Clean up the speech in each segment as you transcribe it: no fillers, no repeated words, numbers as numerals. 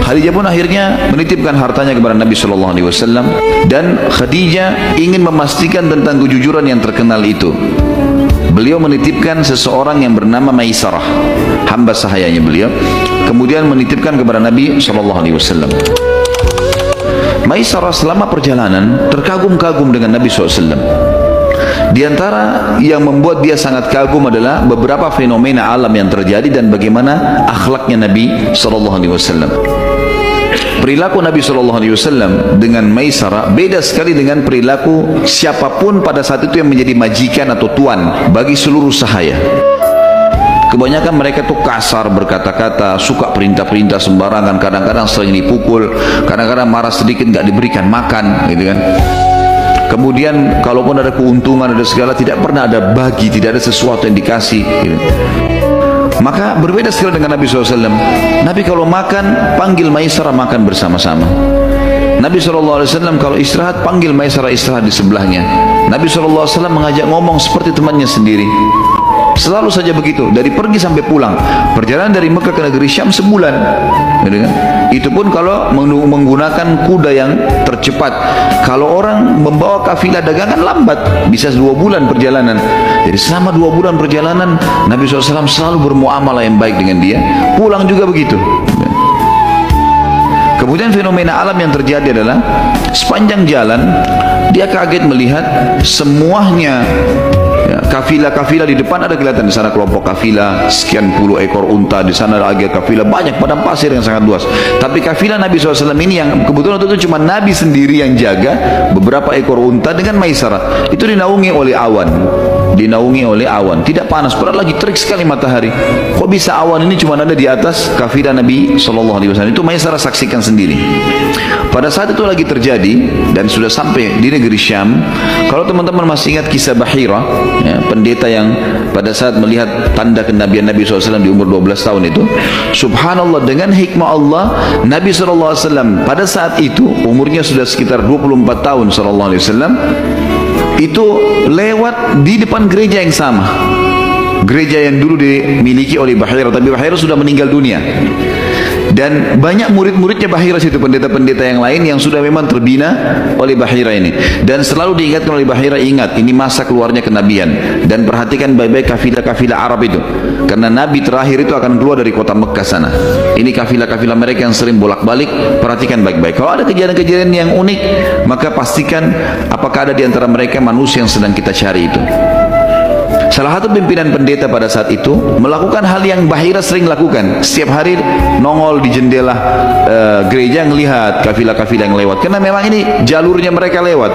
Khadijah pun akhirnya menitipkan hartanya kepada Nabi Shallallahu Alaihi Wasallam, dan Khadijah ingin memastikan tentang kejujuran yang terkenal itu. Beliau menitipkan seseorang yang bernama Maisarah, hamba sahayanya beliau, kemudian menitipkan kepada Nabi Shallallahu Alaihi Wasallam. Maisarah selama perjalanan terkagum-kagum dengan Nabi SAW. Di antara yang membuat dia sangat kagum adalah beberapa fenomena alam yang terjadi dan bagaimana akhlaknya Nabi SAW. Perilaku Nabi SAW dengan Maisarah beda sekali dengan perilaku siapapun pada saat itu yang menjadi majikan atau tuan bagi seluruh sahaya. Kebanyakan mereka tuh kasar berkata-kata, suka perintah-perintah sembarangan, kadang-kadang sering dipukul, kadang-kadang marah sedikit nggak diberikan makan, gitu kan. Kemudian kalaupun ada keuntungan, ada segala, tidak pernah ada bagi, tidak ada sesuatu yang dikasih, gitu. Maka berbeda sekali dengan Nabi SAW. Nabi kalau makan, panggil Maisarah makan bersama-sama. Nabi SAW kalau istirahat, panggil Maisarah istirahat di sebelahnya. Nabi SAW mengajak ngomong seperti temannya sendiri. Selalu saja begitu, dari pergi sampai pulang. Perjalanan dari Mekah ke negeri Syam sebulan, gitu kan? Itu pun kalau menggunakan kuda yang tercepat. Kalau orang membawa kafilah dagangan lambat, bisa 2 bulan perjalanan. Jadi selama 2 bulan perjalanan, Nabi SAW selalu bermuamalah yang baik dengan dia. Pulang juga begitu. Kemudian fenomena alam yang terjadi adalah sepanjang jalan dia kaget melihat semuanya. Ya, kafilah-kafilah di depan ada kelihatan, di sana kelompok kafilah sekian puluh ekor unta, di sana lagi kafilah banyak padang pasir yang sangat luas. Tapi kafilah Nabi SAW ini yang kebetulan itu cuma Nabi sendiri yang jaga beberapa ekor unta dengan Maisarah. Itu dinaungi oleh awan, tidak panas, padahal lagi terik sekali matahari. Kok bisa awan ini cuma ada di atas kafilah Nabi SAW? Itu Maisarah saksikan sendiri. Pada saat itu lagi terjadi dan sudah sampai di negeri Syam. Kalau teman-teman masih ingat kisah Bahira, ya, pendeta yang pada saat melihat tanda kenabian Nabi SAW di umur 12 tahun itu, subhanallah, dengan hikmah Allah, Nabi SAW pada saat itu umurnya sudah sekitar 24 tahun SAW, itu lewat di depan gereja yang sama, gereja yang dulu dimiliki oleh Bahira, tapi Bahira sudah meninggal dunia. Dan banyak murid-muridnya Bahira situ, pendeta-pendeta yang lain yang sudah memang terbina oleh Bahira ini. Dan selalu diingatkan oleh Bahira, ingat ini masa keluarnya kenabian, dan perhatikan baik-baik kafilah-kafilah Arab itu, karena Nabi terakhir itu akan keluar dari kota Mekah sana. Ini kafilah-kafilah mereka yang sering bolak-balik, perhatikan baik-baik. Kalau ada kejadian-kejadian yang unik, maka pastikan apakah ada di antara mereka manusia yang sedang kita cari itu. Salah satu pimpinan pendeta pada saat itu melakukan hal yang Bahira sering lakukan. Setiap hari nongol di jendela gereja ngelihat kafilah-kafilah yang lewat, karena memang ini jalurnya mereka lewat.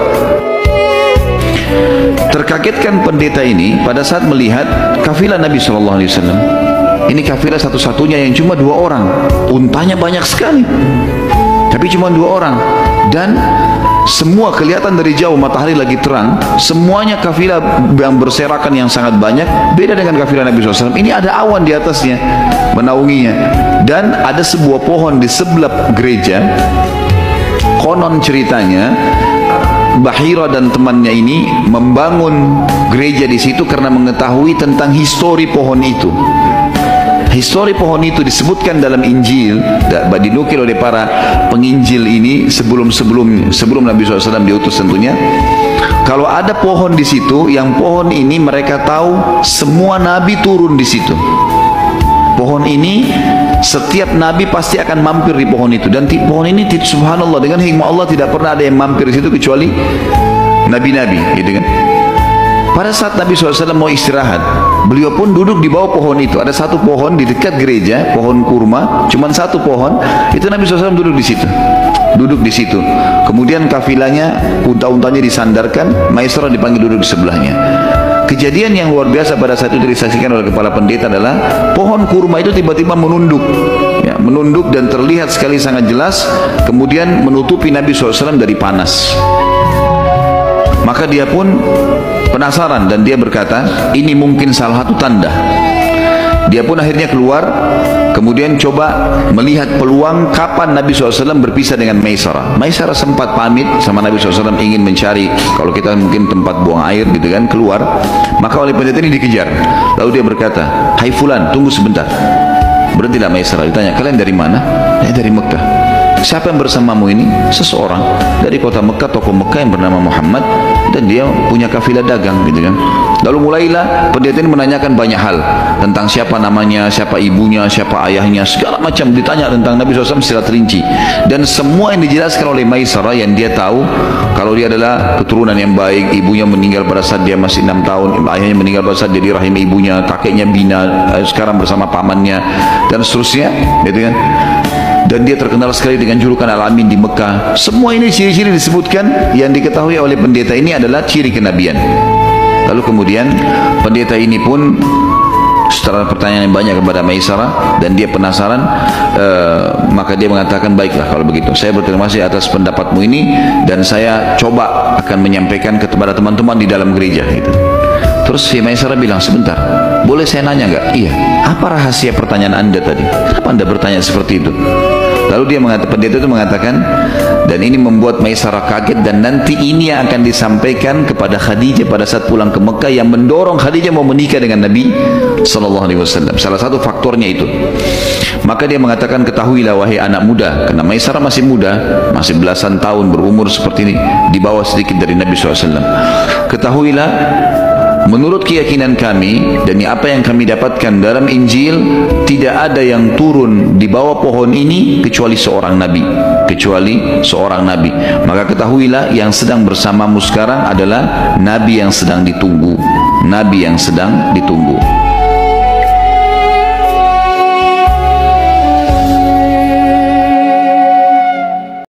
Terkagetkan pendeta ini pada saat melihat kafilah Nabi SAW. Ini kafilah satu-satunya yang cuma 2 orang, untanya banyak sekali, tapi cuma 2 orang, dan semua kelihatan dari jauh, matahari lagi terang, semuanya kafilah yang berserakan yang sangat banyak. Beda dengan kafilah Nabi SAW, ini ada awan di atasnya menaunginya, dan ada sebuah pohon di sebelah gereja. Konon ceritanya Bahira dan temannya ini membangun gereja di situ karena mengetahui tentang histori pohon itu. Histori pohon itu disebutkan dalam Injil, dinukil oleh para penginjil ini sebelum Nabi SAW diutus tentunya. Kalau ada pohon di situ, yang pohon ini mereka tahu semua nabi turun di situ. Pohon ini setiap nabi pasti akan mampir di pohon itu, dan pohon ini subhanallah dengan hikmah Allah tidak pernah ada yang mampir di situ kecuali nabi-nabi, gitu kan. Pada saat Nabi SAW mau istirahat, beliau pun duduk di bawah pohon itu. Ada satu pohon di dekat gereja, pohon kurma, cuma satu pohon. Itu Nabi SAW duduk di situ. Kemudian kafilahnya, unta-untanya disandarkan, Maisarah dipanggil duduk di sebelahnya. Kejadian yang luar biasa pada saat itu disaksikan oleh kepala pendeta adalah pohon kurma itu tiba-tiba menunduk, ya, menunduk dan terlihat sekali sangat jelas, kemudian menutupi Nabi SAW dari panas. Maka dia pun penasaran dan dia berkata, ini mungkin salah satu tanda. Dia pun akhirnya keluar, kemudian coba melihat peluang kapan Nabi SAW berpisah dengan Maisarah. Maisarah sempat pamit sama Nabi SAW, ingin mencari kalau kita mungkin tempat buang air gitu kan, keluar. Maka oleh pendeta ini dikejar. Lalu dia berkata, hai fulan, tunggu sebentar. Berhentilah Maisarah. Ditanya, kalian dari mana? Dari Mekah. siapa yang bersamamu ini? Seseorang dari kota Mekah, tokoh Mekah yang bernama Muhammad, dan dia punya kafilah dagang gitu kan. Lalu mulailah pendeta ini menanyakan banyak hal tentang siapa namanya, siapa ibunya, siapa ayahnya, segala macam ditanya tentang Nabi SAW secara rinci. Dan semua yang dijelaskan oleh Maisarah yang dia tahu, kalau dia adalah keturunan yang baik, ibunya meninggal pada saat dia masih 6 tahun, ayahnya meninggal pada saat dia di rahim ibunya, kakeknya bina, sekarang bersama pamannya, dan seterusnya, gitu kan. Dan dia terkenal sekali dengan julukan Al-Amin di Mekah. Semua ini ciri-ciri disebutkan yang diketahui oleh pendeta ini adalah ciri kenabian. Lalu kemudian pendeta ini pun setelah pertanyaan yang banyak kepada Maisarah dan dia penasaran, maka dia mengatakan, baiklah kalau begitu, saya berterima kasih atas pendapatmu ini dan saya coba akan menyampaikan kepada teman-teman di dalam gereja gitu. Terus si Maisarah bilang, sebentar, boleh saya nanya nggak? Iya. Apa rahasia pertanyaan Anda tadi? Kenapa Anda bertanya seperti itu? Lalu dia mengatakan, pendeta itu mengatakan, dan ini membuat Maisarah kaget, dan nanti ini yang akan disampaikan kepada Khadijah pada saat pulang ke Mekah yang mendorong Khadijah mau menikah dengan Nabi Sallallahu Alaihi Wasallam. Salah satu faktornya itu. Maka dia mengatakan, ketahuilah wahai anak muda, karena Maisarah masih muda, masih belasan tahun berumur seperti ini, di bawah sedikit dari Nabi SAW. Ketahuilah, menurut keyakinan kami dan apa yang kami dapatkan dalam Injil, tidak ada yang turun di bawah pohon ini kecuali seorang nabi, Maka ketahuilah yang sedang bersamamu sekarang adalah nabi yang sedang ditunggu,